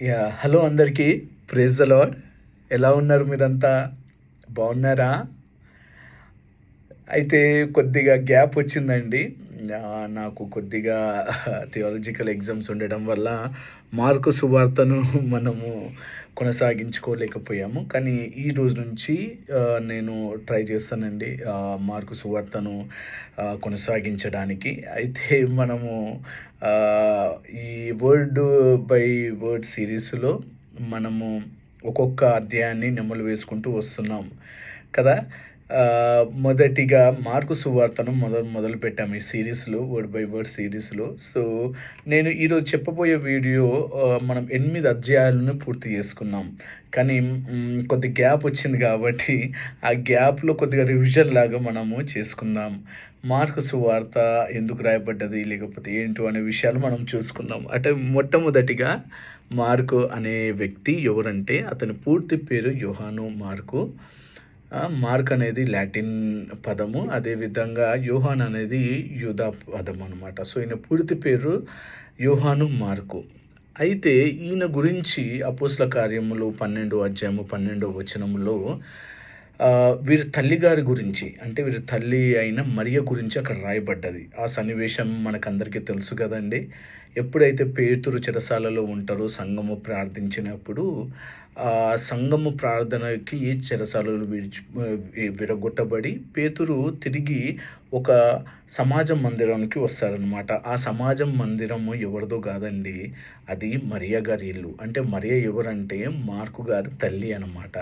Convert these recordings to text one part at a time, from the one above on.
Hello అందరికీ. Praise the Lord. ఎలా ఉన్నారు మీరంతా? బాగున్నారా? అయితే కొద్దిగా గ్యాప్ వచ్చిందండి. నాకు కొద్దిగా థియాలజికల్ ఎగ్జామ్స్ ఉండడం వల్ల మార్కు సువార్తను మనము కొనసాగించుకోలేకపోయాము. కానీ ఈ రోజు నుంచి నేను ట్రై చేస్తానండి మార్కు సువార్తను కొనసాగించడానికి. అయితే మనము ఈ వర్డ్ బై వర్డ్ సిరీస్‌లో మనము ఒక్కొక్క అధ్యాయాన్ని నెమరు వేసుకుంటూ వస్తున్నాం కదా! మొదటిగా మార్కు సువార్తను మొదలుపెట్టాము ఈ సీరీస్‌లో, వర్డ్ బై వర్డ్ సీరీస్‌లో. సో, నేను ఈరోజు చెప్పబోయే వీడియో మనం 8 అధ్యాయాలను పూర్తి చేసుకున్నాం. కానీ కొద్ది గ్యాప్ వచ్చింది కాబట్టి, ఆ గ్యాప్‌లో కొద్దిగా రివిజన్ లాగా మనము చేసుకుందాం. మార్కు సువార్త ఎందుకు రాయబడ్డది, లేకపోతే ఏంటో అనే విషయాలు మనం చూసుకుందాం. అంటే మొట్టమొదటిగా మార్కు అనే వ్యక్తి ఎవరంటే, అతని పూర్తి పేరు యోహాను మార్కు. మార్క్ అనేది లాటిన్ పదము. అదేవిధంగా యోహాన్ అనేది యూదా పదం అనమాట. సో, ఈయన పూర్తి పేరు యోహాను మార్కు. అయితే ఈయన గురించి అపోస్తల కార్యములు 12వ అధ్యాయము 12వ వచనములో వీరి తల్లిగారి గురించి, అంటే వీరి తల్లి అయిన మరియ గురించి అక్కడ రాయబడ్డది. ఆ సన్నివేశం మనకందరికీ తెలుసు కదండి. ఎప్పుడైతే పేతురు చెరసాలలో ఉంటారో సంఘము ప్రార్థించినప్పుడు, సంఘము ప్రార్థనకి చెరసాలలు విరగొట్టబడి పేతురు తిరిగి ఒక సమాజ మందిరానికి వస్తారనమాట. ఆ సమాజం మందిరము ఎవరిదో కాదండి, అది మరియ గారి ఇల్లు. అంటే మరియ ఎవరంటే మార్కు గారి తల్లి అనమాట.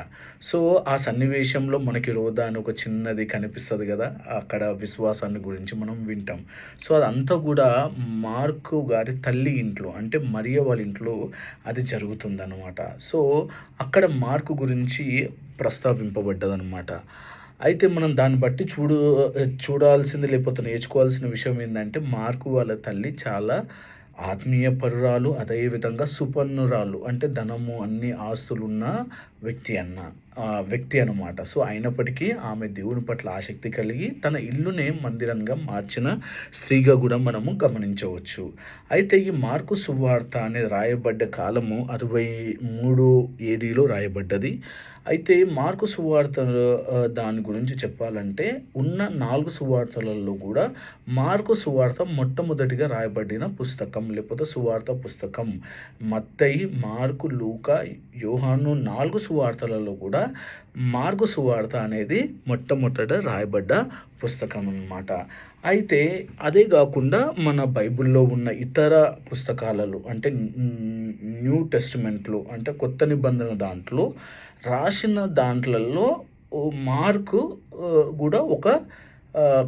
సో, ఆ సన్నివేశంలో మనకి రోదా అని ఒక చిన్నది కనిపిస్తుంది కదా, అక్కడ విశ్వాసాన్ని గురించి మనం వింటాం. సో, అదంతా కూడా మార్కు గారి తల్లి ఇంట్లో, అంటే మరియ వాళ్ళ ఇంట్లో అది జరుగుతుందన్నమాట. సో, అక్కడ మార్కు గురించి ప్రస్తావింపబడ్డదనమాట. అయితే మనం దాన్ని బట్టి చూడాల్సింది, లేకపోతే నేర్చుకోవాల్సిన విషయం ఏంటంటే, మార్కు వాళ్ళ తల్లి చాలా ఆత్మీయ పరురాలు, అదేవిధంగా సుపన్నురాలు, అంటే ధనము అన్ని ఆస్తులున్న వ్యక్తి అనమాట. సో, అయినప్పటికీ ఆమె దేవుని పట్ల ఆసక్తి కలిగి తన ఇల్లునే మందిరంగా మార్చిన స్త్రీగా కూడా మనము గమనించవచ్చు. అయితే ఈ మార్కు సువార్త అనేది రాయబడ్డ కాలము 63 ఏడీలో రాయబడ్డది. అయితే మార్కు సువార్త దాని గురించి చెప్పాలంటే, ఉన్న 4 సువార్తలలో కూడా మార్కు సువార్త మొట్టమొదటిగా రాయబడిన పుస్తకం, లేకపోతే సువార్త పుస్తకం. మత్తయి, మార్కు, లూకా, యోహాను 4 సువార్తలలో కూడా మార్కు సువార్త అనేది మొట్టమొదట రాయబడ్డ పుస్తకం అన్నమాట. అయితే అదే కాకుండా మన బైబిల్లో ఉన్న ఇతర పుస్తకాలలో, అంటే న్యూ టెస్టిమెంట్లో, అంటే కొత్త నిబంధన దాంట్లో రాసిన దాంట్లలో మార్కు కూడా ఒక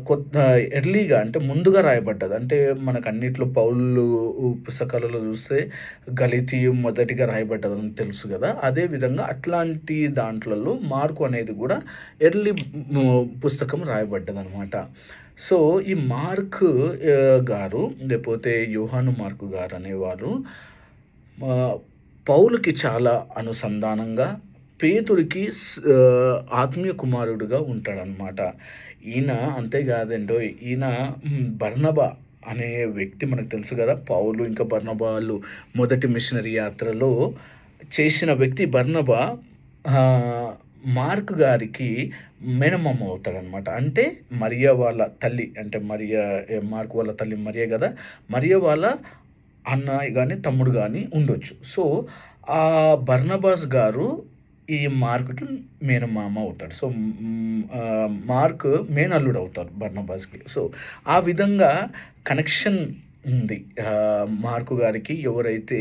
కొత్త ఎర్లీగా, అంటే ముందుగా రాయబడ్డది. అంటే మనకు అన్నిట్లో పౌలు పుస్తకాలలో చూస్తే గలతీ మొదటిగా రాయబడ్డదని తెలుసు కదా. అదేవిధంగా అట్లాంటి దాంట్లలో మార్కు అనేది కూడా ఎర్లీ పుస్తకం రాయబడ్డదనమాట. సో, ఈ మార్క్ గారు, లేకపోతే యోహాను మార్కు గారు అనేవారు పౌలుకి చాలా అనుసంధానంగా, పేతురికి ఆత్మీయ కుమారుడుగా ఉంటాడనమాట. ఈయన అంతేకాదండో, ఈయన బర్నబా అనే వ్యక్తి మనకు తెలుసు కదా. పౌలు ఇంకా బర్నబాలు మొదటి మిషనరీ యాత్రలో చేసిన వ్యక్తి బర్నబా మార్క్ గారికి మేనమామ అవుతాడనమాట. అంటే మరియ వాళ్ళ తల్లి, అంటే మార్క్ వాళ్ళ తల్లి మరియ కదా, మరియ వాళ్ళ అన్న కానీ తమ్ముడు కానీ ఉండొచ్చు. సో, ఆ బర్నబాస్ గారు ఈ మార్క్‌కి మేనమామ అవుతాడు. సో, మార్క్ మేనల్లుడు అవుతారు బర్నబాస్‌కి. సో, ఆ విధంగా కనెక్షన్ ఉంది మార్కు గారికి. ఎవరైతే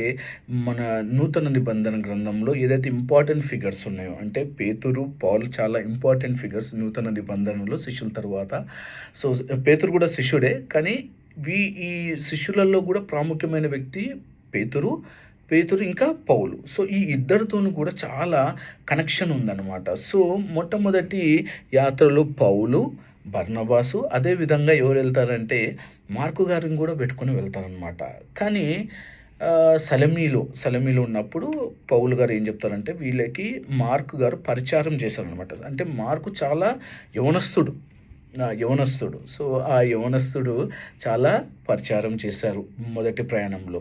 మన నూతన నిబంధన గ్రంథంలో ఏదైతే ఇంపార్టెంట్ ఫిగర్స్ ఉన్నాయో, అంటే పేతురు, పౌలు చాలా ఇంపార్టెంట్ ఫిగర్స్ నూతన నిబంధనలో శిష్యుల తర్వాత. సో, పేతురు కూడా శిష్యుడే, కానీ ఈ శిష్యులలో కూడా ప్రాముఖ్యమైన వ్యక్తి పేతురు ఇంకా పౌలు. సో, ఈ ఇద్దరితోనూ కూడా చాలా కనెక్షన్ ఉందన్నమాట. సో, మొట్టమొదటి యాత్రలో పౌలు, బర్నబాసు, అదేవిధంగా ఎవరు వెళ్తారంటే మార్కు గారిని కూడా పెట్టుకొని వెళ్తారనమాట. కానీ సలమీలో ఉన్నప్పుడు పౌలు గారు ఏం చెప్తారంటే, వీళ్ళకి మార్కు గారు పరిచారం చేశారనమాట. అంటే మార్కు చాలా యవనస్తుడు. యవనస్తుడు. సో, ఆ యవనస్తుడు చాలా పరిచారం చేశారు మొదటి ప్రయాణంలో.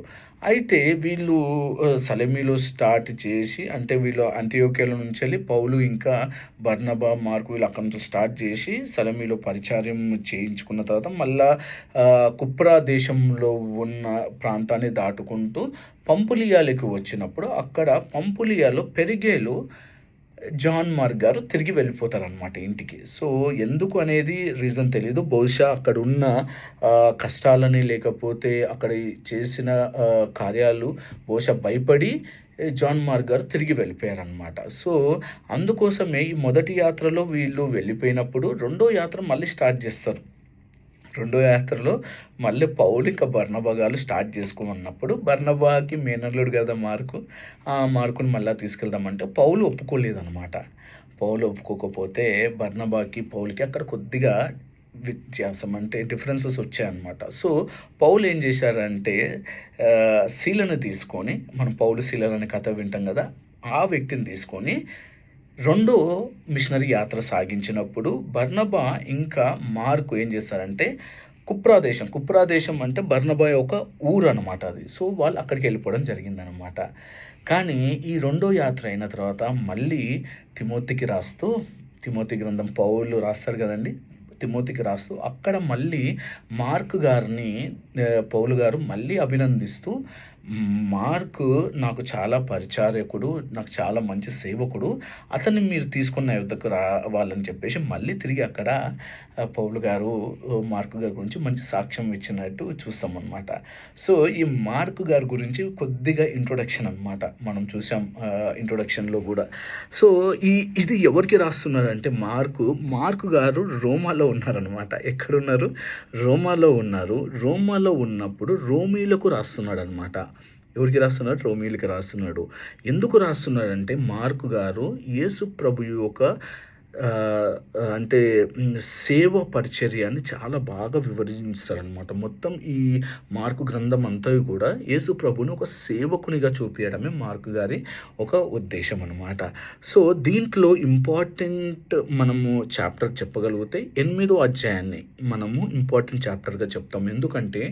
అయితే వీళ్ళు సలమీలో స్టార్ట్ చేసి అంటే వీళ్ళు అంతియోక్యలో నుంచెళ్ళి పౌలు ఇంకా బర్నబా, మార్కు వీళ్ళు అక్కడి నుంచి స్టార్ట్ చేసి సలమీలో పరిచర్యం చేయించుకున్న తర్వాత మళ్ళా కుప్రా దేశంలో ఉన్న ప్రాంతాన్ని దాటుకుంటూ పంపులియాలకు వచ్చినప్పుడు అక్కడ పంపులియాలో పెరిగేలో జాన్ మార్క్ గారు తిరిగి వెళ్ళిపోతారనమాట ఇంటికి. సో, ఎందుకు అనేది రీజన్ తెలీదు. బహుశా అక్కడున్న కష్టాలని లేకపోతే అక్కడ చేసిన కార్యాలు బహుశా భయపడి జాన్ మార్క్ గారు తిరిగి వెళ్ళిపోయారనమాట. సో, అందుకోసమే ఈ మొదటి యాత్రలో వీళ్ళు వెళ్ళిపోయినప్పుడు రెండో యాత్ర మళ్ళీ స్టార్ట్ చేస్తారు. రెండో యాత్రలో మళ్ళీ పౌలు ఇంకా బర్నబా గారు స్టార్ట్ చేసుకోమన్నప్పుడు బర్నబాకి మేనల్లుడు కదా మార్కు, ఆ మార్కుని మళ్ళీ తీసుకెళ్దామంటే పౌలు ఒప్పుకోలేదనమాట. పౌలు ఒప్పుకోకపోతే బర్నబాకి పౌలుకి అక్కడ కొద్దిగా వ్యత్యాసం అంటే డిఫరెన్సెస్ వచ్చాయన్నమాట. సో, పౌలు ఏం చేశారంటే శీలను తీసుకొని, మనం పౌలు శీలను అనే కథ వింటాం కదా, ఆ వ్యక్తిని తీసుకొని రెండో మిషనరీ యాత్ర సాగించినప్పుడు బర్నబా ఇంకా మార్కు ఏం చేస్తారంటే కుప్రాదేశం అంటే బర్నబా ఒక ఊరు అనమాట అది. సో, వాళ్ళు అక్కడికి వెళ్ళిపోవడం జరిగిందనమాట. కానీ ఈ రెండో యాత్ర అయిన తర్వాత మళ్ళీ తిమోతి గ్రంథం పౌలు రాస్తారు కదండి, తిమోతికి రాస్తూ అక్కడ మళ్ళీ మార్క్ గారిని పౌలు గారు మళ్ళీ అభినందిస్తూ, మార్కు నాకు చాలా పరిచారకుడు, నాకు చాలా మంచి సేవకుడు, అతన్ని మీరు తీసుకున్న యుద్ధకు రావాలని చెప్పేసి మళ్ళీ తిరిగి అక్కడ పౌలు గారు మార్కు గారి గురించి మంచి సాక్ష్యం ఇచ్చినట్టు చూస్తామన్నమాట. సో, ఈ మార్కు గారి గురించి కొద్దిగా ఇంట్రొడక్షన్ అనమాట మనం చూసాం ఇంట్రొడక్షన్లో కూడా. సో, ఇది ఎవరికి రాస్తున్నారంటే మార్కు గారు రోమాలో ఉన్నారనమాట. ఎక్కడున్నారు? రోమాలో ఉన్నారు. రోమాలో ఉన్నప్పుడు రోమీలకు రాస్తున్నాడు అనమాట. ఎవరికి రాస్తున్నాడు? రోమీలకు రాస్తున్నాడు. ఎందుకు రాస్తున్నాడంటే మార్కు గారు యేసు ప్రభు యొక్క అంటే సేవ పరిచర్యని చాలా బాగా వివరిస్తారనమాట. మొత్తం ఈ మార్కు గ్రంథం అంతా కూడా యేసు ప్రభుని ఒక సేవకునిగా చూపించడమే మార్కు గారి ఒక ఉద్దేశం అనమాట. సో, దీంట్లో ఇంపార్టెంట్ మనము చాప్టర్ చెప్పగలిగితే 8వ అధ్యాయాన్ని మనము ఇంపార్టెంట్ చాప్టర్గా చెప్తాం. ఎందుకంటే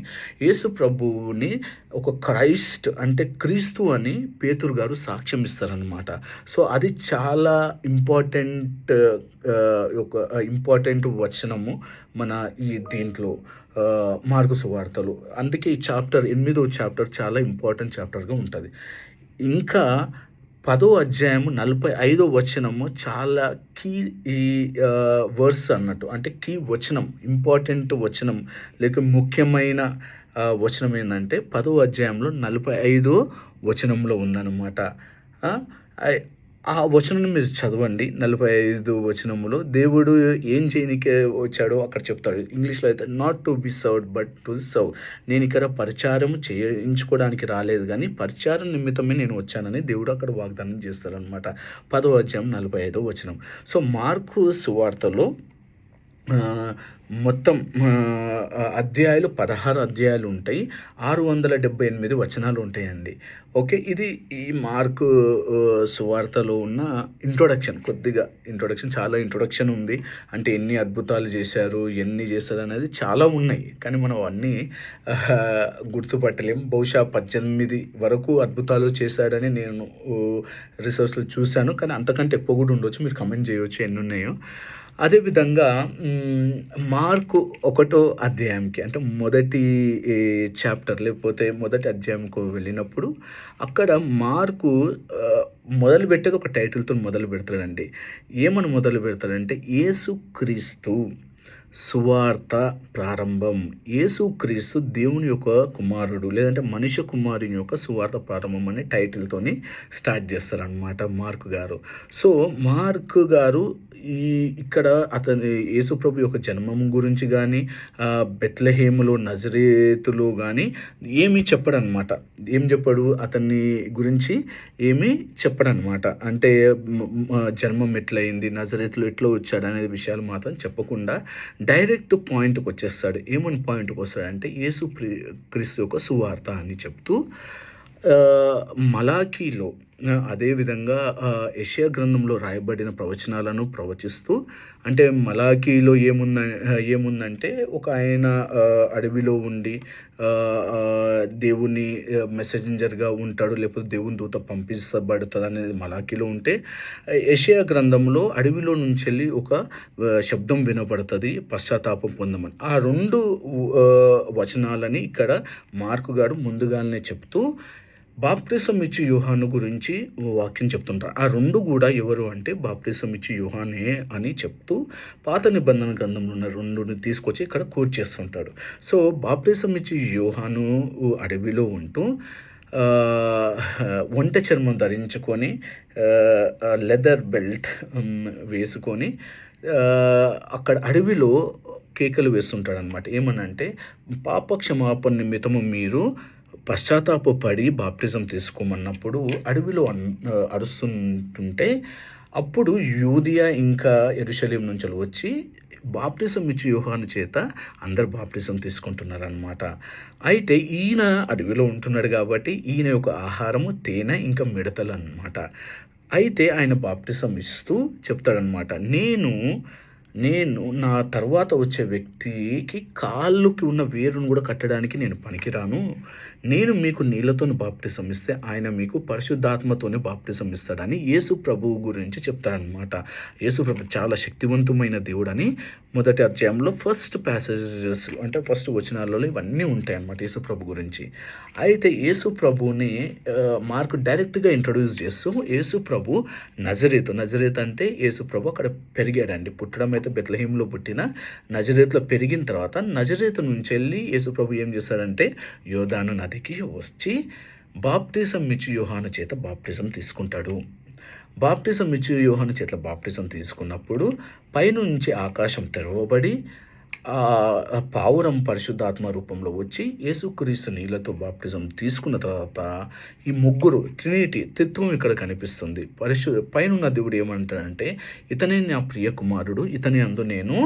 యేసు ప్రభువుని ఒక క్రీస్తు అని పేతురు గారు సాక్ష్యం ఇస్తారనమాట. సో, అది చాలా ఇంపార్టెంట్ వచనము మన ఈ దీంట్లో మార్కు సువార్తలు. అందుకే ఈ 8వ చాప్టర్ చాలా ఇంపార్టెంట్ చాప్టర్గా ఉంటుంది. ఇంకా 10వ అధ్యాయము 45వ వచనము చాలా కీ వర్స్ అన్నట్టు, అంటే కీ వచనం, ఇంపార్టెంట్ వచనం లేక ముఖ్యమైన వచనం ఏంటంటే 10వ అధ్యాయంలో 45వ వచనంలో ఉందన్నమాట. ఆ వచనాన్ని మీరు చదవండి. 45 వచనములో దేవుడు ఏం చేయనికే వచ్చాడో అక్కడ చెప్తాడు. ఇంగ్లీష్లో అయితే not to be served but to serve. నేను ఇక్కడ పరిచారం చేయించుకోవడానికి రాలేదు కానీ పరిచారం నిమిత్తమే నేను వచ్చానని దేవుడు అక్కడ వాగ్దానం చేస్తారనమాట. 10వ అధ్యాయం 45వ వచనం. సో, మార్కు సువార్తలో మొత్తం అధ్యాయాలు 16 అధ్యాయాలు ఉంటాయి. 678 వచనాలు ఉంటాయండి. ఓకే, ఇది ఈ మార్కు సువార్తలో ఉన్న ఇంట్రొడక్షన్ చాలా ఇంట్రొడక్షన్ ఉంది. అంటే ఎన్ని అద్భుతాలు చేశారు, ఎన్ని చేశారు అనేది చాలా ఉన్నాయి. కానీ మనం అన్నీ గుర్తుపట్టలేము. బహుశా 18 వరకు అద్భుతాలు చేశాడని నేను రీసెర్చ్లో చూశాను. కానీ అంతకంటే ఎక్కువ కూడా ఉండొచ్చు. మీరు కమెంట్ చేయవచ్చు ఎన్ని ఉన్నాయో. అదేవిధంగా మార్కు 1వ అధ్యాయంకి అంటే మొదటి చాప్టర్ లేకపోతే మొదటి అధ్యాయంకు వెళ్ళినప్పుడు అక్కడ మార్కు మొదలుపెట్టేది ఒక టైటిల్తో మొదలు పెడతాడండి. ఏమని మొదలు పెడతాడంటే యేసుక్రీస్తు సువార్త ప్రారంభం. యేసుక్రీస్తు దేవుని యొక్క కుమారుడు లేదంటే మనుష్య కుమారుని యొక్క సువార్త ప్రారంభం అనే టైటిల్తోని స్టార్ట్ చేస్తారనమాట మార్కు గారు. సో, మార్కు గారు ఇక్కడ అతని యేసుప్రభు యొక్క జన్మం గురించి కానీ బెత్లెహేములో నజరేతులో కానీ ఏమీ చెప్పడనమాట. ఏం చెప్పాడు? అతన్ని గురించి ఏమీ చెప్పడనమాట. అంటే జన్మం ఎట్లయింది, నజరేతులో ఎట్లా వచ్చాడు అనేది విషయాలు మాత్రం చెప్పకుండా డైరెక్ట్ పాయింట్కి వచ్చేస్తాడు. ఏమని పాయింట్కి వస్తాడంటే క్రీస్తు యొక్క సువార్త అని చెప్తూ మలాకీలో అదేవిధంగా యెషయా గ్రంథంలో రాయబడిన ప్రవచనాలను ప్రవచిస్తూ అంటే మలాకీలో ఏముందంటే ఒక ఆయన అడవిలో ఉండి దేవుని మెసెంజర్‌గా ఉంటాడు. లేకపోతే దేవుని దూత పంపించబడతదనేది మలాకీలో ఉంటే, యెషయా గ్రంథంలో అడవిలో నుంచెళ్ళి ఒక శబ్దం వినబడతది పశ్చాత్తాపం పొందమని. ఆ 2 వచనాలని ఇక్కడ మార్కు గారు ముందుగానే చెప్తూ బాప్టిసం ఇచ్చి యోహాను గురించి వాక్యం చెప్తుంటారు. ఆ 2 గూడా ఎవరు అంటే బాప్టిసం ఇచ్చి యోహానే అని చెప్తూ పాత నిబంధన గ్రంథంలో ఉన్న 2ని తీసుకొచ్చి ఇక్కడ కోట్ చేస్తుంటాడు. సో, బాప్టిసం ఇచ్చి యోహాను అడవిలో ఉంటూ ఒంటె చర్మం ధరించుకొని లెదర్ బెల్ట్ వేసుకొని అక్కడ అడవిలో కేకలు వేస్తుంటాడనమాట. ఏమనంటే పాప క్షమాపణ నిమిత్తము మీరు పశ్చాత్తాపపడి బాప్టిజం తీసుకోమన్నప్పుడు అడవిలో అరుస్తుంటుంటే అప్పుడు యూదియా ఇంకా యెరూషలేము నుంచి వచ్చి బాప్టిజం ఇచ్చి యోహాను చేత అందరు బాప్టిజం తీసుకుంటున్నారనమాట. అయితే ఈయన అడవిలో ఉంటున్నాడు కాబట్టి ఈయన యొక్క ఆహారము తేనె ఇంకా మిడతలు అనమాట. అయితే ఆయన బాప్టిజం ఇస్తూ చెప్తాడనమాట, నేను నా తర్వాత వచ్చే వ్యక్తికి కాళ్ళకి ఉన్న వేరును కూడా కట్టడానికి నేను పనికిరాను. నేను మీకు నీళ్ళతోని బాప్టిజం ఇస్తే ఆయన మీకు పరిశుద్ధాత్మతోని బాప్టిజం ఇస్తాడని యేసు ప్రభువు గురించి చెప్తాడనమాట. యేసు ప్రభు చాలా శక్తివంతమైన దేవుడని మొదటి అధ్యాయంలో ఫస్ట్ ప్యాసేజెస్ అంటే ఫస్ట్ వచనాలలో ఇవన్నీ ఉంటాయన్నమాట యేసు ప్రభు గురించి. అయితే యేసు ప్రభుని మార్కు డైరెక్ట్గా ఇంట్రొడ్యూస్ చేస్తూ యేసు ప్రభు నజరేత్ అంటే యేసు ప్రభు అక్కడ పెరిగాడండి. పుట్టడం అయితే బెత్లెహేంలో పుట్టిన నజరేతులో పెరిగిన తర్వాత నజరేతు నుంచి వెళ్ళి యేసు ప్రభు ఏం చేస్తాడంటే యోర్దాను నదికి వచ్చి బాప్టిజం ఇచ్చి యోహాను చేత బాప్టిజం తీసుకుంటాడు. బాప్టిజం ఇచ్చి యోహాను చేత బాప్టిజం తీసుకున్నప్పుడు పైనుంచి ఆకాశం తెరవబడి పావురం పరిశుద్ధాత్మ రూపంలో వచ్చి యేసుక్రీస్తు నీళ్ళతో బాప్టిజం తీసుకున్న తర్వాత ఈ ముగ్గురు ట్రినిటీ త్రిత్వం ఇక్కడ కనిపిస్తుంది. పైనున్న దేవుడు ఏమంటాడంటే ఇతనే నా ప్రియ కుమారుడు, ఇతని అందు నేను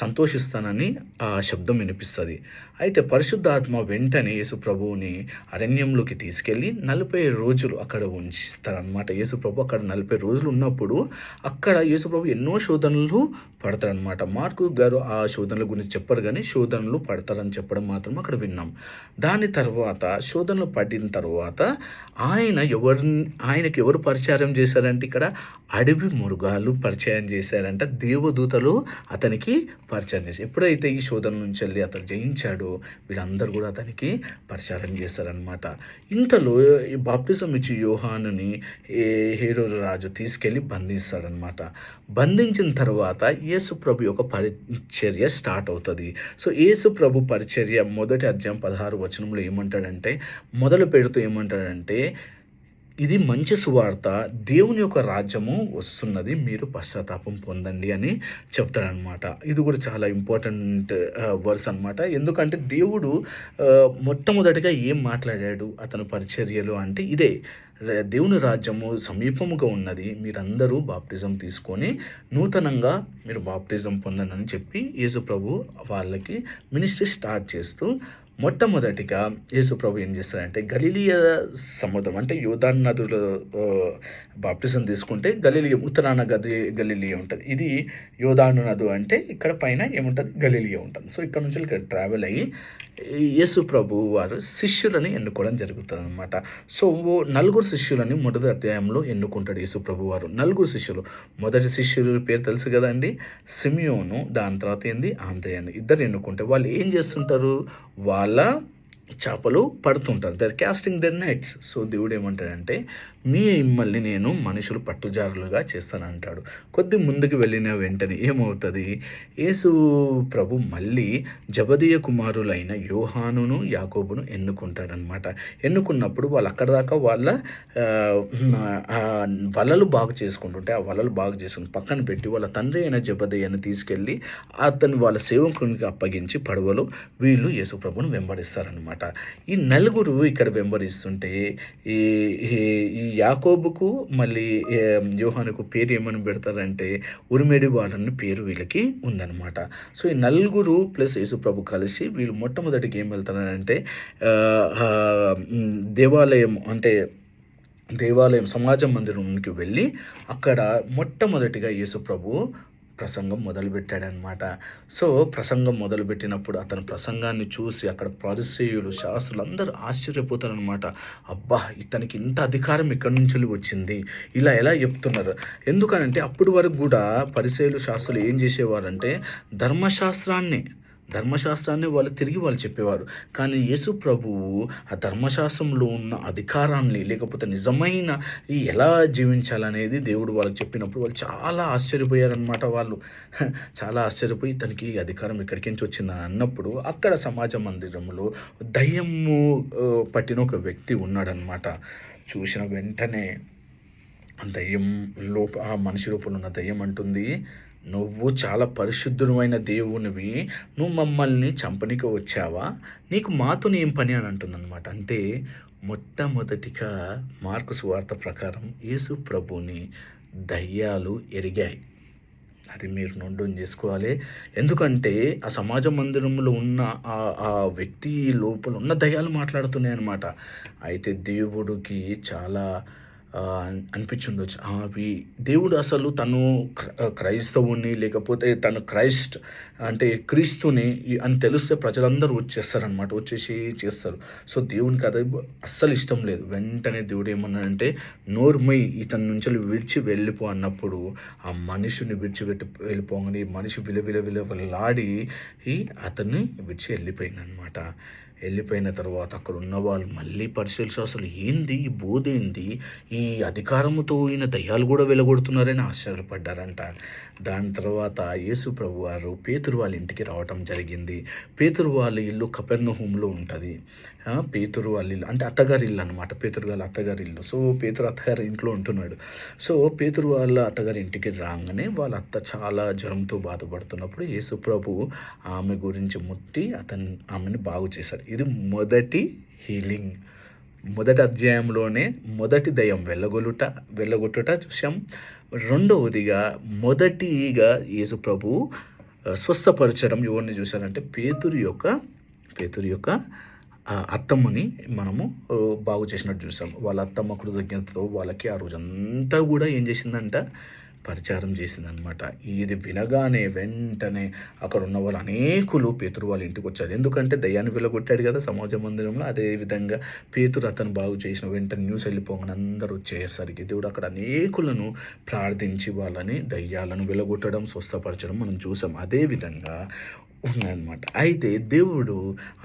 సంతోషిస్తానని ఆ శబ్దం వినిపిస్తుంది. అయితే పరిశుద్ధాత్మ వెంటనే యేసు ప్రభువుని అరణ్యంలోకి తీసుకెళ్ళి 40 రోజులు అక్కడ ఉంచుతారనమాట. యేసు ప్రభు అక్కడ 40 రోజులు ఉన్నప్పుడు అక్కడ యేసు ప్రభు ఎన్నో శోధనలు పడతారనమాట. మార్కు గారు ఆ శోధనల గురించి చెప్పరు, కానీ శోధనలు పడతారని చెప్పడం మాత్రం అక్కడ విన్నాం. దాని తర్వాత శోధనలు పడిన తర్వాత ఆయనకి ఎవరు పరిచయం చేశారంటే ఇక్కడ అడవి మృగాలు పరిచయం చేశారంట. దేవదూతలు అతనికి పరిచయం చేశారు. ఎప్పుడైతే ఈ శోధన నుంచి వెళ్ళి అతను జయించాడో వీళ్ళందరూ కూడా అతనికి పరిచారం చేశారనమాట. ఇంతలో ఈ బాప్టిజం ఇచ్చి యోహానుని హేరోదు రాజు తీసుకెళ్ళి బంధిస్తాడనమాట. బంధించిన తర్వాత యేసు ప్రభు యొక్క పరిచర్య స్టార్ట్ అవుతుంది. సో యేసు ప్రభు పరిచర్య మొదటి అధ్యాయం 16 వచనంలో ఏమంటాడంటే మొదలు పెడుతూ ఏమంటాడంటే ఇది మంచి సువార్త, దేవుని యొక్క రాజ్యము వస్తున్నది, మీరు పశ్చాత్తాపం పొందండి అని చెప్తాడనమాట. ఇది కూడా చాలా ఇంపార్టెంట్ వర్స్ అనమాట. ఎందుకంటే దేవుడు మొట్టమొదటిగా ఏం మాట్లాడాడు అతను పరిచర్యలో అంటే ఇదే, దేవుని రాజ్యము సమీపముగా ఉన్నది, మీరందరూ బాప్టిజం తీసుకొని నూతనంగా మీరు బాప్టిజం పొందండి అని చెప్పి యేసు ప్రభు వాళ్ళకి మినిస్ట్రీ స్టార్ట్ చేస్తూ మొట్టమొదటిగా యేసు ప్రభు ఏం చేస్తారంటే గలిలియ సముద్రం అంటే యోర్దాను నదిలో బాప్టిజం తీసుకుంటే ఉత్తరాన గలిలియ ఉంటుంది. ఇది యోర్దాను నది అంటే ఇక్కడ పైన ఏముంటుంది గలిలియ ఉంటుంది. సో ఇక్కడ నుంచి ఇక్కడ ట్రావెల్ అయ్యి యేసు ప్రభు వారు శిష్యులని ఎన్నుకోవడం జరుగుతుంది అనమాట. సో 4 శిష్యులని మొదటి అధ్యాయంలో ఎన్నుకుంటాడు యేసు ప్రభు వారు. 4 శిష్యులు. మొదటి శిష్యుల పేరు తెలుసు కదండి, సిమియోను, దాని తర్వాత ఏంది ఆంద్రేయ, ఇద్దరు ఎన్నుకుంటే వాళ్ళు ఏం చేస్తుంటారు, వాళ్ళ చేపలు పడుతుంటారు. They're casting their nets. So దేవుడు ఏమంటాడంటే మిమ్మల్ని నేను మనుషులు పట్టుజారులుగా చేస్తానంటాడు. కొద్ది ముందుకు వెళ్ళిన వెంటనే ఏమవుతుంది, యేసు ప్రభు మళ్ళీ జబదీయ కుమారులైన యోహానును యాకోబును ఎన్నుకుంటాడనమాట. ఎన్నుకున్నప్పుడు వాళ్ళు అక్కడ దాకా వాళ్ళ వలలు బాగు చేసుకుంటుంటే ఆ వలలు బాగు చేసుకుని పక్కన పెట్టి వాళ్ళ తండ్రి అయిన జబదీయను తీసుకెళ్ళి అతను వాళ్ళ సేవకునికి అప్పగించి పడవలో వీళ్ళు యేసు ప్రభును వెంబడిస్తారనమాట. ఈ 4 ఇక్కడ వెంబడిస్తుంటే ఈ యాకోబుకు మళ్ళీ యోహానుకు పేరు ఏమని పెడతారంటే ఉరిమేడి వాడని పేరు వీళ్ళకి ఉందన్నమాట. సో ఈ 4 ప్లస్ యేసు ప్రభు కలిసి వీళ్ళు మొట్టమొదటికి ఏం వెళ్తారంటే దేవాలయం అంటే సమాజ మందిరంకి వెళ్ళి అక్కడ మొట్టమొదటిగా యేసు ప్రభువు ప్రసంగం మొదలుపెట్టాడనమాట. సో, ప్రసంగం మొదలుపెట్టినప్పుడు అతని ప్రసంగాన్ని చూసి అక్కడ పరిసయ్యులు, శాస్త్రులు అందరూ ఆశ్చర్యపోతారనమాట. అబ్బా! ఇతనికి ఇంత అధికారం ఎక్కడి నుంచెల్లి వచ్చింది? ఇలా ఎలా చెప్తున్నారు? ఎందుకనంటే అప్పటి వరకు గూడా పరిసయ్యులు, శాస్త్రులు ఏం చేసేవారంటే ధర్మశాస్త్రాన్ని వాళ్ళు చెప్పేవారు. కానీ యేసు ప్రభువు ఆ ధర్మశాస్త్రంలో ఉన్న అధికారాన్ని, లేకపోతే నిజమైన ఎలా జీవించాలనేది దేవుడు వాళ్ళకి చెప్పినప్పుడు వాళ్ళు చాలా ఆశ్చర్యపోయారనమాట వాళ్ళు. చాలా ఆశ్చర్యపోయి తనకి ఈ అధికారం ఎక్కడికి నుంచి వచ్చిందని అన్నప్పుడు అక్కడ సమాజ మందిరంలో దయ్యము పట్టిన ఒక వ్యక్తి ఉన్నాడనమాట. చూసిన వెంటనే ఆ మనిషి రూపంలో ఉన్న దయ్యం అంటుంది, నువ్వు చాలా పరిశుద్ధుడైన దేవునివి, నువ్వు మమ్మల్ని చంపనీకి వచ్చావా? నీకు మాతోని ఏం పని అని అంటుందన్నమాట. అంటే మొట్టమొదటిగా మార్కు సువార్త ప్రకారం యేసు ప్రభుని దయ్యాలు ఎరిగాయి. అది మీరు నోట్ చేసుకోవాలి. ఎందుకంటే ఆ సమాజ మందిరంలో ఉన్న ఆ వ్యక్తి లోపల ఉన్న దయ్యాలు మాట్లాడుతున్నాయి అన్నమాట. అయితే దేవుడికి చాలా అనిపించుండొచ్చు. దేవుడు అసలు తను క్రైస్తవుని, లేకపోతే తను అంటే క్రీస్తుని అని తెలిస్తే ప్రజలందరూ వచ్చేస్తారనమాట. వచ్చేసి చేస్తారు. సో, దేవునికి అది అస్సలు ఇష్టం లేదు. వెంటనే దేవుడు ఏమన్నాడంటే, నోర్మై ఇతని నుంచి విడిచి వెళ్ళిపో అన్నప్పుడు ఆ మనిషిని విడిచిపెట్టి వెళ్ళిపోగానే మనిషి విలవిలలాడి అతన్ని విడిచి వెళ్ళిపోయిందనమాట. వెళ్ళిపోయిన తర్వాత అక్కడ ఉన్న వాళ్ళు మళ్ళీ పరిశీలిసి అసలు ఏంది ఈ బోధ ఏంది, ఈ అధికారముతో ఈయన దయ్యాలు కూడా వెలగొడుతున్నారని ఆశ్చర్యపడ్డారంట. దాని తర్వాత యేసు ప్రభు వారు పేతురు వాళ్ళ ఇంటికి రావటం జరిగింది. పేతురు వాళ్ళ ఇల్లు కపెర్నహూములో ఉంటుంది. పేతురు వాళ్ళ ఇల్లు అంటే అత్తగారి ఇల్లు అనమాట. పేతురు వాళ్ళ అత్తగారి ఇల్లు. సో, పేతురు అత్తగారి ఇంట్లో ఉంటున్నాడు. సో, పేతురు వాళ్ళ అత్తగారి ఇంటికి రాగానే వాళ్ళ అత్త చాలా జ్వరంతో బాధపడుతున్నప్పుడు యేసు ప్రభు ఆమె గురించి ముట్టి ఆమెను బాగు చేశారు. ఇది మొదటి హీలింగ్. మొదటి అధ్యాయంలోనే మొదటి దయ్యం వెళ్ళగొట్టుట చూసాం. రెండవదిగా మొదటిగా యేసు ప్రభు స్వస్థపరచడం ఎవరిని చూశారంటే పేతురు యొక్క అత్తమ్మని మనము బాగు చేసినట్టు చూసాం. వాళ్ళ అత్తమ్మ కృతజ్ఞతతో వాళ్ళకి ఆ రోజంతా కూడా ఏం చేసిందంట, పరిచారం చేసిందనమాట. ఇది వినగానే వెంటనే అక్కడ ఉన్న వాళ్ళు అనేకులు పేతురు వాళ్ళ ఇంటికి వచ్చారు. ఎందుకంటే దయ్యాన్ని వెళ్ళగొట్టాడు కదా సమాజ మందిరంలో. అదేవిధంగా పేతురు అతను బాగు చేసిన వెంటనే న్యూస్ వెళ్ళిపోగానే అందరూ వచ్చేసరికి దేవుడు అక్కడ అనేకులను ప్రార్థించి వాళ్ళని దయ్యాలను వెళ్ళగొట్టడం, స్వస్థపరచడం మనం చూసాం. అదేవిధంగా ఉన్నాయన్నమాట. అయితే దేవుడు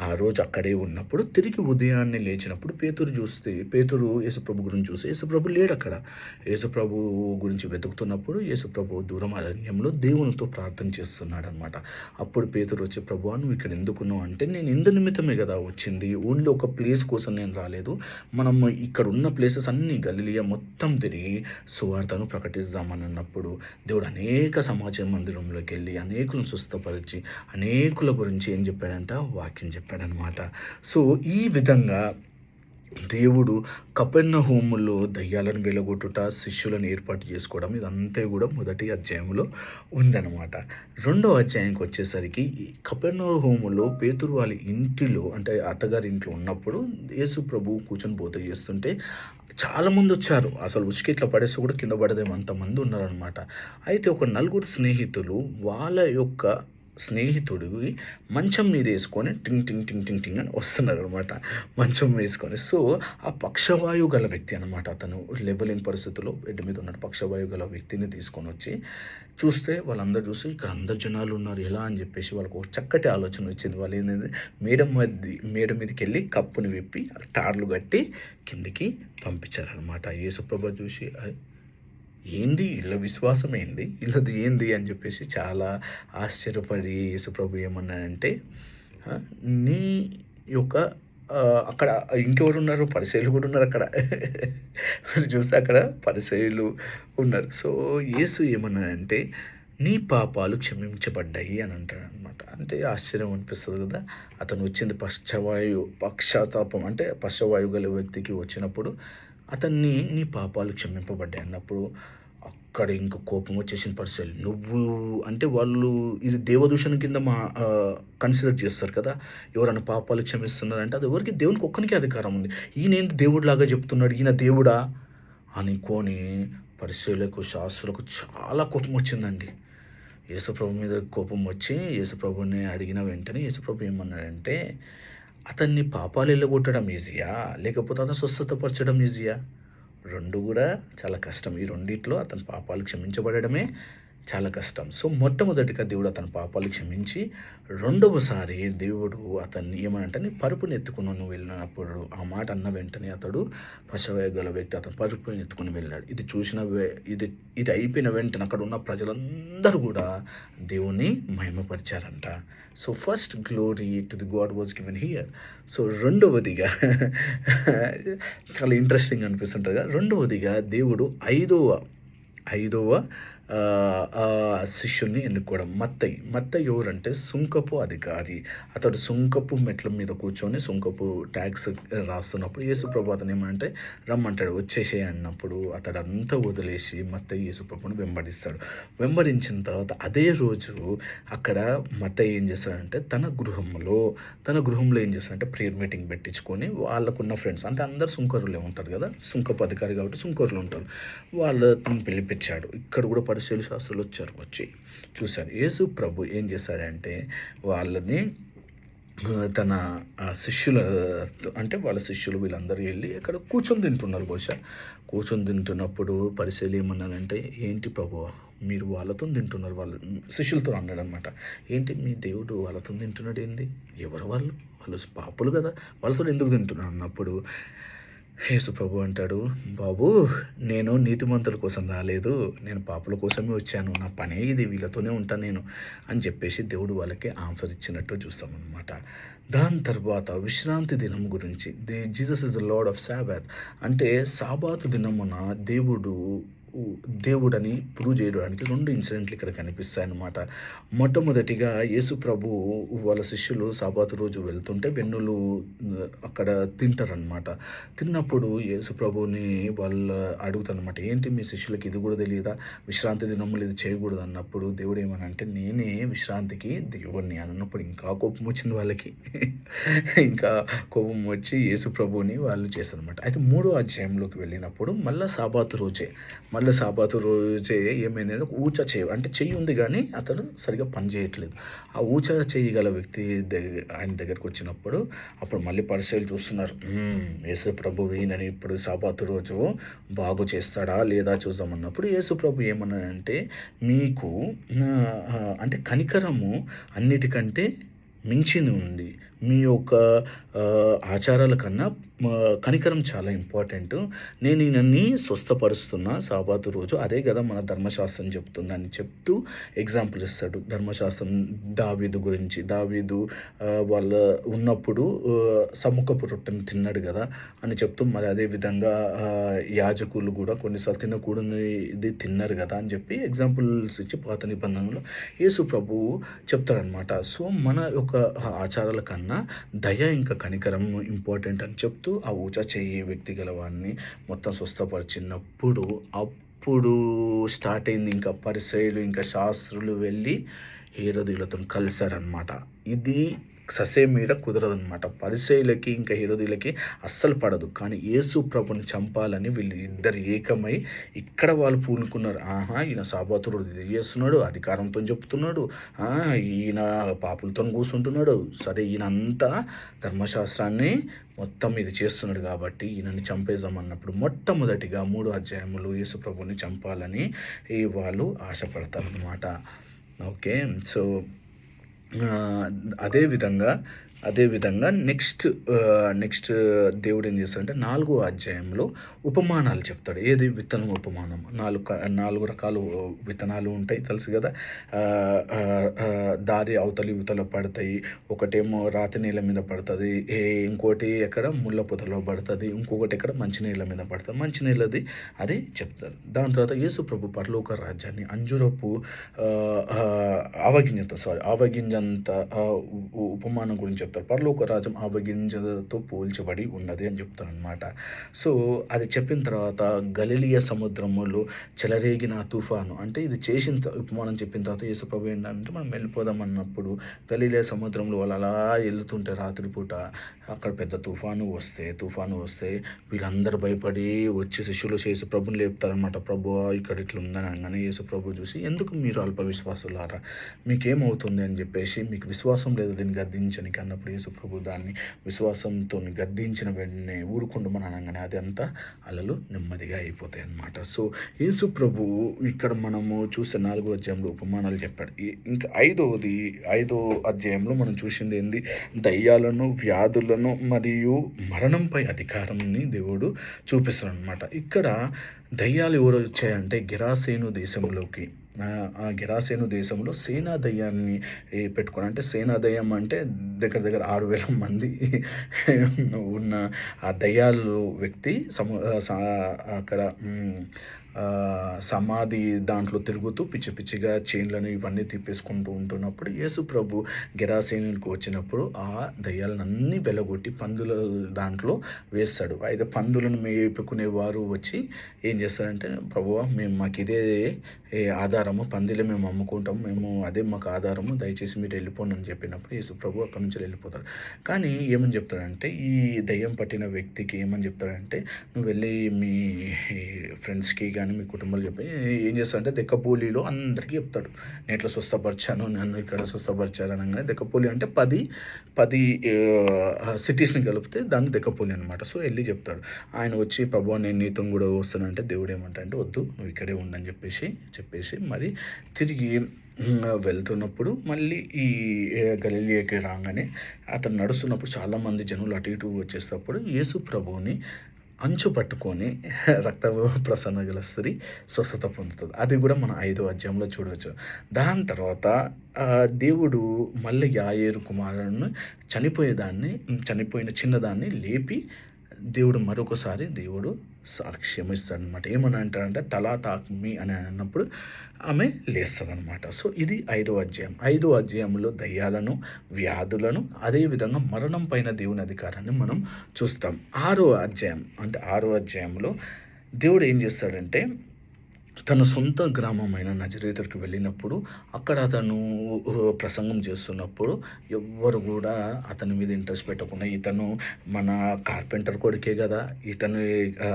ఆ రోజు అక్కడే ఉన్నప్పుడు తిరిగి ఉదయాన్నే లేచినప్పుడు పేతురు యేసుప్రభు గురించి చూసి యేసుప్రభు లేడు అక్కడ. యేసుప్రభు గురించి వెతుకుతున్నప్పుడు యేసుప్రభు దూరం అరణ్యంలో దేవునితో ప్రార్థన చేస్తున్నాడు అనమాట. అప్పుడు పేతురు వచ్చి, ప్రభువా నువ్వు ఇక్కడ ఎందుకున్నావు అంటే, నేను ఇందు నిమిత్తమే కదా వచ్చింది, ఓన్లీ ఒక ప్లేస్ కోసం నేను రాలేదు. మనం ఇక్కడ ఉన్న ప్లేసెస్ అన్నీ గలిలియా మొత్తం తిరిగి సువార్తను ప్రకటిద్దామని అన్నప్పుడు దేవుడు అనేక సమాజ మందిరంలోకి వెళ్ళి అనేకులను స్వస్థపరిచి అనేకుల గురించి ఏం చెప్పాడంట, వాక్యం చెప్పాడనమాట. సో, ఈ విధంగా దేవుడు కపెర్నహూములో దయ్యాలను వెలగొట్టుట, శిష్యులను ఏర్పాటు చేసుకోవడం ఇదంతా కూడా మొదటి అధ్యాయంలో ఉందన్నమాట. రెండో అధ్యాయంకి వచ్చేసరికి కపెర్నహూములో పేతురు వాళ్ళ ఇంటిలో అంటే అత్తగారి ఇంట్లో ఉన్నప్పుడు యేసు ప్రభు కూర్చొని బోధ చేస్తుంటే చాలామంది వచ్చారు. అసలు ఉసుకి ఇట్లా పడేస్తే కూడా కింద పడదేమో అంతమంది ఉన్నారనమాట. అయితే ఒక నలుగురు స్నేహితులు వాళ్ళ యొక్క స్నేహితుడికి మంచం మీద వేసుకొని టింగ్ టింగ్ టింగ్ టింగ్ టింగ్ అని వస్తున్నారు అనమాట. మంచం వేసుకొని. సో, ఆ పక్షవాయువు గల వ్యక్తి అనమాట. అతను లేవలేని పరిస్థితుల్లో బెడ్ మీద ఉన్నాడు. పక్షవాయువు గల వ్యక్తిని తీసుకొని వచ్చి చూస్తే వాళ్ళందరూ చూసి ఇక్కడ అందరు జనాలు ఉన్నారు ఎలా అని చెప్పేసి వాళ్ళకు ఒక చక్కటి ఆలోచన వచ్చింది. వాళ్ళు ఏంటంటే మేడ మీదకి వెళ్ళి కప్పుని విప్పి తాడులు కట్టి కిందికి పంపించారనమాట. యేసుప్రభు చూసి ఏంది వీళ్ళ విశ్వాసం ఏంది, వీళ్ళది ఏంది అని చెప్పేసి చాలా ఆశ్చర్యపడి యేసుప్రభు ఏమన్నాడంటే, నీ యొక్క అక్కడ ఇంకెవరు ఉన్నారు, పరిసయ్యులు కూడా ఉన్నారు అక్కడ. మీరు చూస్తే అక్కడ పరిసయ్యులు ఉన్నారు. సో, యేసు ఏమన్నాడంటే, నీ పాపాలు క్షమించబడ్డాయి అని అంటాడనమాట. అంటే ఆశ్చర్యం అనిపిస్తుంది కదా. అతను వచ్చింది పక్షతాపం అంటే పక్షవాయువు గల వ్యక్తికి వచ్చినప్పుడు నీ పాపాలు క్షమింపబడ్డాయి అన్నప్పుడు అక్కడ ఇంకా కోపం వచ్చేసిన పరిస్థితులు. నువ్వు అంటే వాళ్ళు ఇది దేవదూషణ కింద కన్సిడర్ చేస్తారు కదా. ఎవరైనా పాపాలు క్షమిస్తున్నారంటే అది ఎవరికి, దేవునికి ఒక్కనికే అధికారం ఉంది. ఈయన ఏంటి దేవుడిలాగా చెప్తున్నాడు, ఈయన దేవుడా అనుకోని పరిసయ్యులకు శాస్త్రులకు చాలా కోపం వచ్చిందండి. యేసుప్రభు మీద కోపం వచ్చి యేసుప్రభుని అడిగిన వెంటనే యేసుప్రభు ఏమన్నాడంటే, అతన్ని పాపాలు ఎల్లగొట్టడం ఈజీయా? లేకపోతే అతను స్వస్థతపరచడం ఈజీయా? 2 గూడా చాలా కష్టం. ఈ రెండిట్లో అతని పాపాలు క్షమించబడడమే చాలా కష్టం. సో, మొట్టమొదటిగా దేవుడు అతని పాపాలు క్షమించి, రెండవసారి దేవుడు అతన్ని ఏమనంటే, నీ పరుపుని ఎత్తుకుని నువ్వు వెళ్ళినప్పుడు, ఆ మాట అన్న వెంటనే అతడు పశవేయగల వ్యక్తి అతని పరుపుని ఎత్తుకుని వెళ్ళాడు. ఇది చూసిన ఇది అయిపోయిన వెంటనే అక్కడ ఉన్న ప్రజలందరూ కూడా దేవుని మహిమపరిచారంట. So, first glory to the God was given here. So, రెండవదిగా చాలా ఇంట్రెస్టింగ్ అనిపిస్తుంటుంది కదా. రెండవదిగా దేవుడు ఐదవ శిష్యుని ఎన్నుకోవడం. మత్తయి ఎవరంటే సుంకపు అధికారి. అతడు సుంకపు మెట్ల మీద కూర్చొని సుంకపు ట్యాక్స్ రాస్తున్నప్పుడు యేసుప్రభు అతను ఏమంటే రమ్మంటాడు, వచ్చేసే అన్నప్పుడు అతడు అంతా వదిలేసి మత్తయి యేసుప్రభుని వెంబడిస్తాడు. వెంబడించిన తర్వాత అదే రోజు అక్కడ మత్తయి ఏం చేస్తాడంటే తన గృహంలో ఏం చేస్తాడంటే ప్రేయర్ మీటింగ్ పెట్టించుకొని వాళ్ళకున్న ఫ్రెండ్స్ అంటే అందరు సుంకరులే ఉంటారు కదా, సుంకపు అధికారి కాబట్టి సుంకరులు ఉంటారు, వాళ్ళని పిలిపించాడు. ఇక్కడ కూడా పరిశీలి శాస్త్రులు వచ్చి చూశారు. యేసు ప్రభు ఏం చేశాడంటే వాళ్ళని తన శిష్యుల అంటే వాళ్ళ శిష్యులు వీళ్ళందరూ వెళ్ళి అక్కడ కూర్చొని తింటున్నారు. బహుశా కూర్చొని తింటున్నప్పుడు పరిశీలి ఏమన్నానంటే, ఏంటి ప్రభు మీరు వాళ్ళతో తింటున్నారు? వాళ్ళ శిష్యులతో అన్నాడు అనమాట. ఏంటి మీ దేవుడు వాళ్ళతో తింటున్నాడు ఏంది? ఎవరు వాళ్ళు పాపులు కదా, వాళ్ళతో ఎందుకు తింటున్నారు అన్నప్పుడు యేసు ప్రభు అంటాడు, బాబు నేను నీతిమంతుల కోసం రాలేదు, నేను పాపుల కోసమే వచ్చాను, నా పనే ఇది, వీళ్ళతోనే ఉంటాను నేను అని చెప్పేసి దేవుడు వాళ్ళకి ఆన్సర్ ఇచ్చినట్టు చూస్తామన్నమాట. దాని తర్వాత విశ్రాంతి దినం గురించి, Jesus is the Lord of Sabbath అంటే సాబాతు దినమున దేవుడని ప్రూవ్ చేయడానికి 2 ఇన్సిడెంట్లు ఇక్కడ కనిపిస్తాయి అన్నమాట. మొట్టమొదటిగా యేసు ప్రభు వాళ్ళ శిష్యులు సాబాతు రోజు వెళ్తుంటే వెన్నులు అక్కడ తింటారనమాట. తిన్నప్పుడు యేసు ప్రభుని వాళ్ళు అడుగుతారనమాట, ఏంటి మీ శిష్యులకి ఇది కూడా తెలియదా, విశ్రాంతి దినములు ఇది చేయకూడదు అన్నప్పుడు దేవుడు ఏమనంటే, నేనే విశ్రాంతికి దేవుడిని అన్నప్పుడు ఇంకా కోపం వచ్చింది వాళ్ళకి. ఇంకా కోపం వచ్చి యేసు ప్రభుని వాళ్ళు చేస్తారనమాట. అయితే 3వ అధ్యాయంలోకి వెళ్ళినప్పుడు మళ్ళీ సాబాతు రోజే ఏమైందంటే ఊచ అంటే చెయ్యి ఉంది కానీ అతను సరిగా పని చేయట్లేదు. ఆ ఊచ చేయగల వ్యక్తి ఆయన దగ్గరికి వచ్చినప్పుడు అప్పుడు మళ్ళీ పరిశీలి చూస్తున్నారు, యేసు ప్రభు ఈయనని ఇప్పుడు సాబాతు రోజు బాగు చేస్తాడా లేదా చూద్దామన్నప్పుడు యేసు ప్రభు ఏమన్నాడంటే, మీకు అంటే కనికరము అన్నిటికంటే మించింది ఉంది. మీ యొక్క ఆచారాల కన్నా కనికరం చాలా ఇంపార్టెంట్. నేను ఈయనని స్వస్థపరుస్తున్నా సాబాతు రోజు, అదే కదా మన ధర్మశాస్త్రం చెప్తుంది అని చెప్తూ ఎగ్జాంపుల్ ఇస్తాడు. ధర్మశాస్త్రం దావీదు గురించి, దావీదు వాళ్ళ ఉన్నప్పుడు సముఖపు రొట్టెను తిన్నాడు కదా అని చెప్తూ, మరి అదేవిధంగా యాజకులు కూడా కొన్నిసార్లు తినకూడనిది తిన్నారు కదా అని చెప్పి ఎగ్జాంపుల్స్ ఇచ్చి పాత నిబంధనలో యేసు ప్రభువు చెప్తాడనమాట. సో మన యొక్క ఆచారాల కన్నా దయ ఇంకా కనికరం ఇంపార్టెంట్ అని చెప్తూ ఆ ఊచ చెయ్యి వ్యక్తి గల వాడిని మొత్తం స్వస్థపరిచినప్పుడు అప్పుడు స్టార్ట్ అయింది ఇంకా పరిసయ్యులు ఇంకా శాస్త్రులు వెళ్ళి హేరోదీయులతో కలిశారనమాట. ఇది ససేమీర కుదరదనమాట. పరిసయ్యులకి ఇంకా హేరోదీయులకి అస్సలు పడదు. కానీ యేసు ప్రభుని చంపాలని వీళ్ళు ఇద్దరు ఏకమై ఇక్కడ వాళ్ళు పూనుకున్నారు. ఈయన సాబాతు రోజు ఇది చేస్తున్నాడు, అధికారంతో చెప్తున్నాడు, ఈయన పాపులతో కూర్చుంటున్నాడు, సరే ఈయన అంతా ధర్మశాస్త్రాన్ని మొత్తం ఇది చేస్తున్నాడు కాబట్టి ఈయనని చంపేద్దామన్నప్పుడు మొట్టమొదటిగా 3 అధ్యాయములు యేసు ప్రభుని చంపాలని వాళ్ళు ఆశపడతారనమాట. ఓకే, సో అదేవిధంగా నెక్స్ట్ దేవుడు ఏం చేస్తాడంటే 4వ అధ్యాయంలో ఉపమానాలు చెప్తాడు. ఏది విత్తనం ఉపమానం. 4 రకాల విత్తనాలు ఉంటాయి తెలుసు కదా. దారి అవతలి ఇవతల పడతాయి. ఒకటేమో రాతి నీళ్ళ మీద పడుతుంది, ఇంకోటి ఎక్కడ ముళ్ళ పొదలో పడుతుంది, ఇంకొకటి ఎక్కడ మంచినీళ్ళ మీద పడుతుంది. మంచినీళ్ళది అది చెప్తారు. దాని తర్వాత యేసు ప్రభు పరలోక రాజ్యాన్ని అంజురపు ఆవగింజంత ఉపమానం గురించి చెప్తారు. పరలోక రాజ్యం ఆవగింజతో పోల్చబడి ఉన్నది అని చెప్తారనమాట. సో అది చెప్పిన తర్వాత గలిలియ సముద్రములో చెలరేగిన తుఫాను అంటే ఇది చేసిన ఉపమానం చెప్పిన తర్వాత యేసుప్రభు ఏంటంటే మనం వెళ్ళిపోదాం అన్నప్పుడు గలిలియ సముద్రంలో వాళ్ళు అలా వెళ్తుంటే రాత్రిపూట అక్కడ పెద్ద తుఫాను వస్తే వీళ్ళందరూ భయపడి వచ్చి శిష్యులు యేసుప్రభుని లేపుతారనమాట. ప్రభువా ఇక్కడ ఇట్లా ఉందని అనగానే యేసుప్రభు చూసి, ఎందుకు మీరు అల్ప విశ్వాసులారా, మీకేమవుతుంది అని చెప్పేసి, మీకు విశ్వాసం లేదు దీన్ని గద్దించడానికి అన్నప్పుడు యేసుప్రభు దాన్ని విశ్వాసంతో గద్దించిన వెంటనే ఊరుకుండమని అనగానే అది అంతా అలలు నెమ్మదిగా అయిపోతాయి అన్నమాట. సో యేసుప్రభు ఇక్కడ మనము చూస్తే 4వ అధ్యాయంలో ఉపమానాలు చెప్పాడు. ఇంకా ఐదో అధ్యాయంలో మనం చూసింది ఏంది, దయ్యాలను, వ్యాధులను మరియు మరణంపై అధికారాన్ని దేవుడు చూపిస్తాడు అనమాట. ఇక్కడ దయ్యాలు ఎవరు వచ్చాయంటే గెరాసేను దేశంలోకి, ఆ గెరాసేను దేశంలో సేనా దయ్యాన్ని పెట్టుకుని, అంటే సేనా దయ్యం అంటే దగ్గర దగ్గర 6,000 మంది ఉన్న ఆ దయ్యాలు వ్యక్తి అక్కడ సమాధి దాంట్లో తిరుగుతూ పిచ్చి పిచ్చిగా చైన్లను ఇవన్నీ తిప్పేసుకుంటూ ఉంటున్నప్పుడు యేసు ప్రభు గెరాసేనునికి వచ్చినప్పుడు ఆ దయ్యాలన్నీ వెలగొట్టి పందుల దాంట్లో వేస్తాడు. అయితే పందులను మేపుకునేవారు వచ్చి ఏం చేస్తారంటే, ప్రభువా మాకు ఇదే ఆధారము, పందిలే మేము అమ్ముకుంటాము, అదే మాకు ఆధారము, దయచేసి మీరు వెళ్ళిపోండి అని చెప్పినప్పుడు యేసు ప్రభు అక్కడి నుంచి వెళ్ళిపోతాడు. కానీ ఏమని చెప్తాడంటే, ఈ దయ్యం పట్టిన వ్యక్తికి ఏమని చెప్తాడంటే, నువ్వు వెళ్ళి మీ ఫ్రెండ్స్కి కానీ మీ కుటుంబాలు చెప్పి ఏం చేస్తాడంటే దెక్కపోలిలో అందరికీ చెప్తాడు, నేను ఇట్లా స్వస్థపరిచాను, నన్ను ఇక్కడ స్వస్థపరిచారు అనగానే, దెక్కపోలి అంటే 10 సిటీస్ని కలిపితే దాన్ని దెక్కపోలి అనమాట. సో వెళ్ళి చెప్తాడు. ఆయన వచ్చి, ప్రభువా నేను నీతో కూడా వస్తానంటే దేవుడు ఏమంటాడంటే, వద్దు నువ్వు ఇక్కడే ఉండని చెప్పేసి మరి తిరిగి వెళ్తున్నప్పుడు మళ్ళీ ఈ గలిలియాకి రాగానే అతను నడుస్తున్నప్పుడు చాలామంది జనులు అటు ఇటు వచ్చేటప్పుడు యేసు ప్రభువుని అంచు పట్టుకొని రక్త ప్రసరణ గల స్త్రీ స్వస్థత పొందుతుంది. అది కూడా మన 5వ అధ్యాయంలో చూడవచ్చు. దాని తర్వాత దేవుడు మళ్ళీ యాయేరు కుమారుని చనిపోయిన చిన్నదాన్ని లేపి మరొకసారి సాక్ష్యం ఇస్తాడనమాట. ఏమని అంటాడంటే, తలా తాక్మి అని అన్నప్పుడు ఆమె లేస్తుంది అనమాట. సో ఇది 5వ అధ్యాయం. 5వ అధ్యాయంలో దయ్యాలను, వ్యాధులను, అదేవిధంగా మరణం పైన దేవుని అధికారాన్ని మనం చూస్తాం. 6వ అధ్యాయంలో దేవుడు ఏం చేస్తాడంటే, తన సొంత గ్రామమైన నజరేతుకు వెళ్ళినప్పుడు అక్కడ అతను ప్రసంగం చేస్తున్నప్పుడు ఎవ్వరు కూడా అతని మీద ఇంట్రెస్ట్ పెట్టకుండా, ఇతను మన కార్పెంటర్ కొడుకే కదా, ఇతని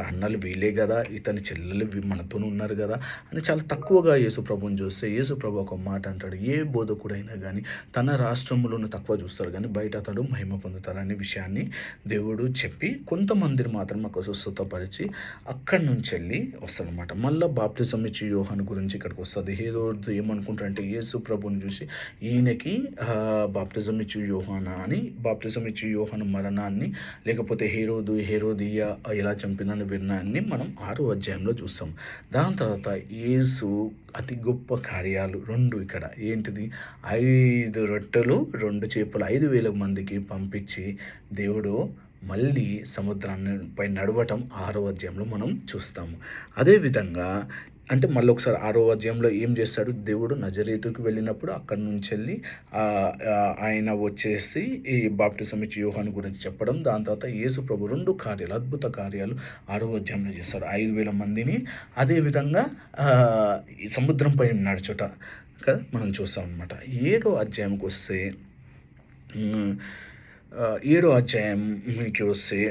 అన్నలు వీలే కదా, ఇతని చెల్లెలు మనతో ఉన్నారు కదా అని చాలా తక్కువగా యేసుప్రభుని చూస్తే, యేసుప్రభు ఒక మాట అంటాడు, ఏ బోధకుడైనా కానీ తన రాష్ట్రంలోనే తక్కువ చూస్తారు కానీ బయట అతడు మహిమ పొందుతారనే విషయాన్ని దేవుడు చెప్పి కొంతమందిని మాత్రం ఒక స్వస్థతపరిచి అక్కడి నుంచి వెళ్ళి వస్తాడనమాట. మళ్ళీ బాప్టిజం ఇచ్చి యోహాను గురించి ఇక్కడికి వస్తుంది. హేరోదు ఏమనుకుంటారంటే, యేసు ప్రభుని చూసి ఈయనకి బాప్టిజం ఇచ్చి యోహాను మరణాన్ని, లేకపోతే హేరోదియ ఎలా చంపిందని విన్నాన్ని మనం 6వ అధ్యాయంలో చూస్తాం. దాని తర్వాత యేసు అతి గొప్ప కార్యాలు 2 ఇక్కడ ఏంటిది, 5 రొట్టెలు 2 చేపలు 5,000 మందికి పంపించి దేవుడు మళ్ళీ సముద్రాన్ని పై నడవటం 6వ అధ్యాయంలో మనం చూస్తాము. అదేవిధంగా అంటే మళ్ళీ ఒకసారి 6వ అధ్యాయంలో ఏం చేస్తాడు, దేవుడు నజరేతుకు వెళ్ళినప్పుడు అక్కడి నుంచి వెళ్ళి ఆయన వచ్చేసి ఈ బాప్టిజం ఇచ్చి యోహాను గురించి చెప్పడం, దాని తర్వాత యేసు ప్రభు 2 కార్యాలు, అద్భుత కార్యాలు 6వ అధ్యాయంలో చేస్తాడు. 5,000 మందిని, అదేవిధంగా ఈ సముద్రం పైన నడుచుట కదా మనం చూస్తాం అనమాట. 7వ అధ్యాయంకి వస్తే 7వ అధ్యాయంకి వస్తే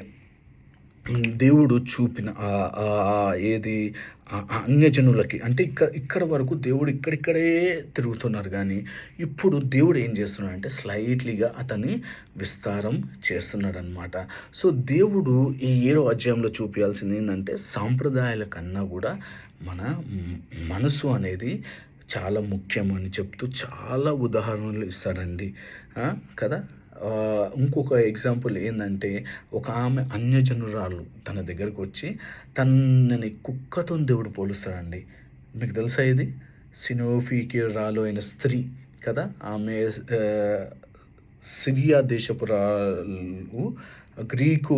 దేవుడు చూపిన ఏది అన్యజనులకి, అంటే ఇక్కడ వరకు దేవుడు ఇక్కడిక్కడే తిరుగుతున్నారు కానీ ఇప్పుడు దేవుడు ఏం చేస్తున్నాడు అంటే స్లైట్లీగా అతన్ని విస్తారం చేస్తున్నాడు అనమాట. సో దేవుడు ఈ 7వ అధ్యాయంలో చూపించాల్సింది ఏంటంటే, సాంప్రదాయాల కన్నా కూడా మన మనసు అనేది చాలా ముఖ్యం అని చెప్తూ చాలా ఉదాహరణలు ఇస్తాడండి కదా. ఇంకొక ఎగ్జాంపుల్ ఏంటంటే, ఒక ఆమె అన్యజనురాలు తన దగ్గరకు వచ్చి తనని కుక్కతో దేవుడు పోలుస్తాడండి. మీకు తెలుసా ఇది? సినోఫీకిరాలు అయిన స్త్రీ కదా, ఆమె సిరియా దేశపురాలు గ్రీకు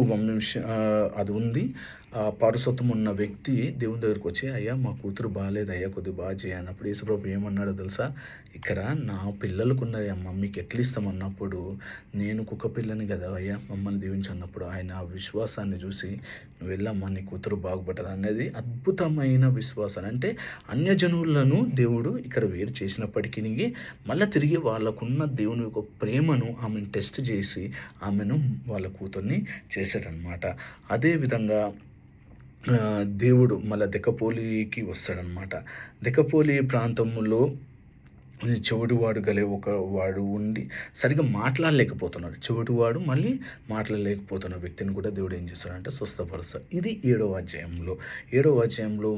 అది ఉంది. ఆ పౌరసత్వం ఉన్న వ్యక్తి దేవుని దగ్గరికి వచ్చి, అయ్యా మా కూతురు బాలేదయ్యా, కొద్దిగా బాగా చేయి అన్నప్పుడు యేసుప్రభు ఏమన్నాడో తెలుసా? ఇక్కడ నా పిల్లలకున్నాయమ్మా మీకు ఎట్లా ఇస్తామన్నప్పుడు, నేను కుక్క పిల్లని కదా అయ్యా మమ్మల్ని దీవించు అన్నప్పుడు, ఆయన ఆ విశ్వాసాన్ని చూసి నువ్వు వెళ్ళమ్మా నీ కూతురు బాగుపడ్డది అనేది అద్భుతమైన విశ్వాసాన్ని, అంటే అన్యజనులను దేవుడు ఇక్కడ వేరు చేసినప్పటికీ మళ్ళీ తిరిగి వాళ్ళకున్న దేవుని యొక్క ప్రేమను ఆమెను టెస్ట్ చేసి ఆమెను వాళ్ళ కూతుర్ని చేశాడనమాట. అదేవిధంగా దేవుడు మళ్ళీ దెక్కపోలికి వస్తాడనమాట. దెక్కపోలి ప్రాంతంలో చెవిటివాడు గలే ఒక వాడు ఉండి సరిగ్గా మాట్లాడలేకపోతున్నాడు. చెవిటివాడు మళ్ళీ మాట్లాడలేకపోతున్న వ్యక్తిని కూడా దేవుడు ఏం చేస్తాడంటే స్వస్థపరుస్తాడు. ఇది 7వ అధ్యాయంలో. 7వ అధ్యాయంలో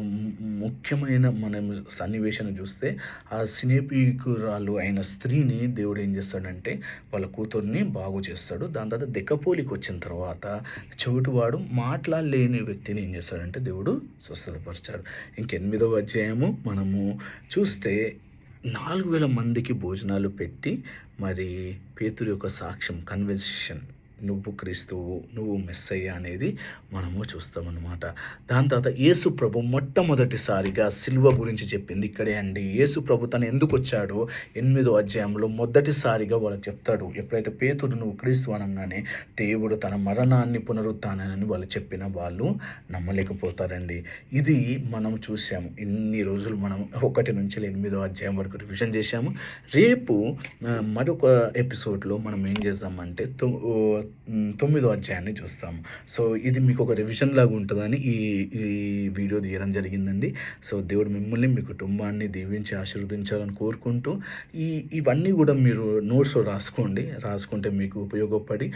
ముఖ్యమైన మనం సన్నివేశాన్ని చూస్తే, ఆ సినేపికురాలు అయిన స్త్రీని దేవుడు ఏం చేస్తాడంటే వాళ్ళ కూతుర్ని బాగు చేస్తాడు. దాని తర్వాత దెక్కపోలికి వచ్చిన తర్వాత చెవిటివాడు మాట్లాడలేని వ్యక్తిని ఏం చేస్తాడంటే దేవుడు స్వస్థపరిచాడు. 8వ అధ్యాయము మనము చూస్తే 4,000 మందికి భోజనాలు పెట్టి, మరి పేతురు యొక్క సాక్ష్యం, కన్వర్సేషన్, నువ్వు క్రీస్తువు, నువ్వు మెస్సయ్య అనేది మనము చూస్తామన్నమాట. దాని తర్వాత యేసు ప్రభు మొట్టమొదటిసారిగా సిలువ గురించి చెప్పింది ఇక్కడే అండి. యేసు ప్రభు తను ఎందుకు వచ్చాడో 8వ అధ్యాయంలో మొదటిసారిగా వాళ్ళకి చెప్తాడు. ఎప్పుడైతే పేతురు నువ్వు క్రీస్తు అనగానే దేవుడు తన మరణాన్ని పునరుత్థానాన్ని వాళ్ళు చెప్పిన వాళ్ళు నమ్మలేకపోతారండి. ఇది మనం చూసాము. ఇన్ని రోజులు మనం 1 నుంచి 8వ అధ్యాయం వరకు రివిజన్ చేశాము. రేపు మరొక ఎపిసోడ్లో మనం ఏం చేద్దామంటే 9వ అధ్యాయాన్ని చూస్తాము. సో ఇది మీకు ఒక రివిజన్ లాగా ఉంటుందని ఈ ఈ వీడియో తీయడం జరిగిందండి. సో దేవుడు మిమ్మల్ని, మీ కుటుంబాన్ని దీవించి ఆశీర్వదించాలని కోరుకుంటూ, ఇవన్నీ కూడా మీరు నోట్స్లో రాసుకుంటే మీకు ఉపయోగపడి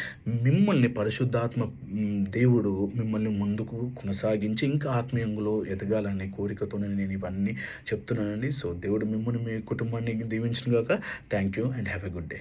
మిమ్మల్ని పరిశుద్ధాత్మ దేవుడు మిమ్మల్ని ముందుకు కొనసాగించి ఇంకా ఆత్మీయంలో ఎదగాలనే కోరికతోనే నేను ఇవన్నీ చెప్తున్నానండి. సో దేవుడు మిమ్మల్ని, మీ కుటుంబాన్ని దీవించును గాక. Thank you and have a good day.